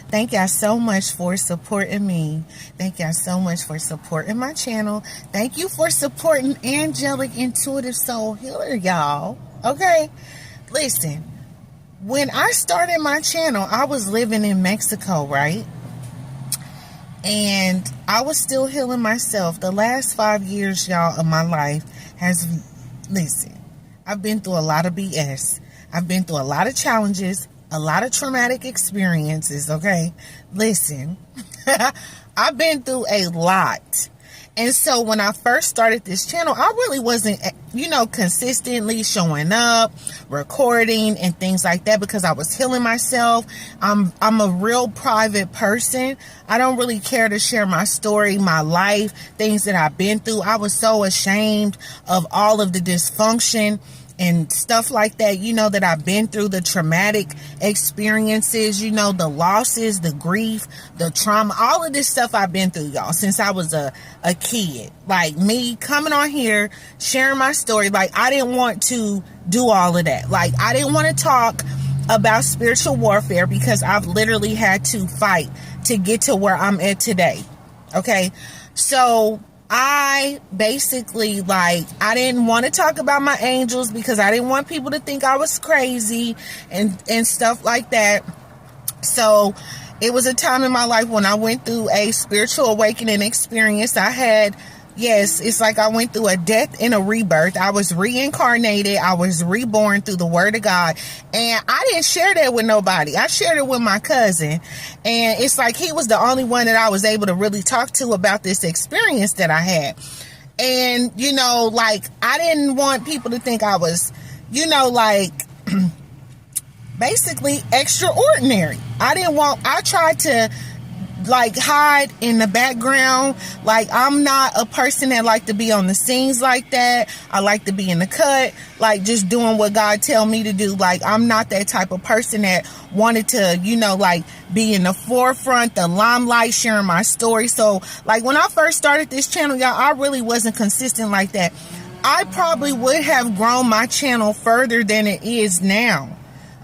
Thank y'all so much for supporting me. Thank y'all so much for supporting my channel. Thank you for supporting Angelic Intuitive Soul Healer, y'all. Okay? Listen, when I started my channel, I was living in Mexico, right? And I was still healing myself. The last 5 years, y'all, of my life listen, I've been through a lot of BS. I've been through a lot of challenges, a lot of traumatic experiences, okay? Listen, I've been through a lot. And so when I first started this channel, I really wasn't, consistently showing up, recording and things like that because I was healing myself. I'm a real private person. I don't really care to share my story, my life, things that I've been through. I was so ashamed of all of the dysfunction and stuff like that, that I've been through, the traumatic experiences, the losses, the grief, the trauma, all of this stuff I've been through, y'all, since I was a kid. Like me coming on here, sharing my story, like I didn't want to do all of that. Like I didn't want to talk about spiritual warfare because I've literally had to fight to get to where I'm at today. Okay. So I basically, I didn't want to talk about my angels because I didn't want people to think I was crazy and stuff like that. So it was a time in my life when I went through a spiritual awakening experience. It's like I went through a death and a rebirth. I was reincarnated. I was reborn through the word of God. And I didn't share that with nobody. I shared it with my cousin. And it's like he was the only one that I was able to really talk to about this experience that I had. And, I didn't want people to think I was, basically extraordinary. I tried to hide in the background. I'm not a person that like to be on the scenes like that. I like to be in the cut, just doing what God tell me to do. I'm not that type of person that wanted to, be in the forefront, the limelight, sharing my story. So when I first started this channel, y'all, I really wasn't consistent like that. I probably would have grown my channel further than it is now.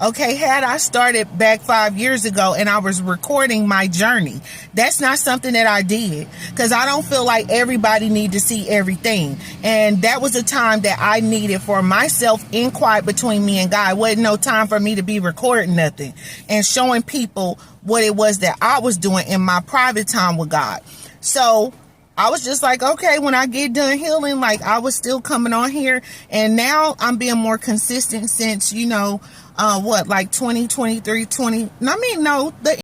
Okay, had I started back 5 years ago and I was recording my journey, that's not something that I did because I don't feel like everybody need to see everything. And that was a time that I needed for myself in quiet between me and God. It wasn't no time for me to be recording nothing and showing people what it was that I was doing in my private time with God. So I was just like, okay, when I get done healing, I was still coming on here. And now I'm being more consistent since, 2023, the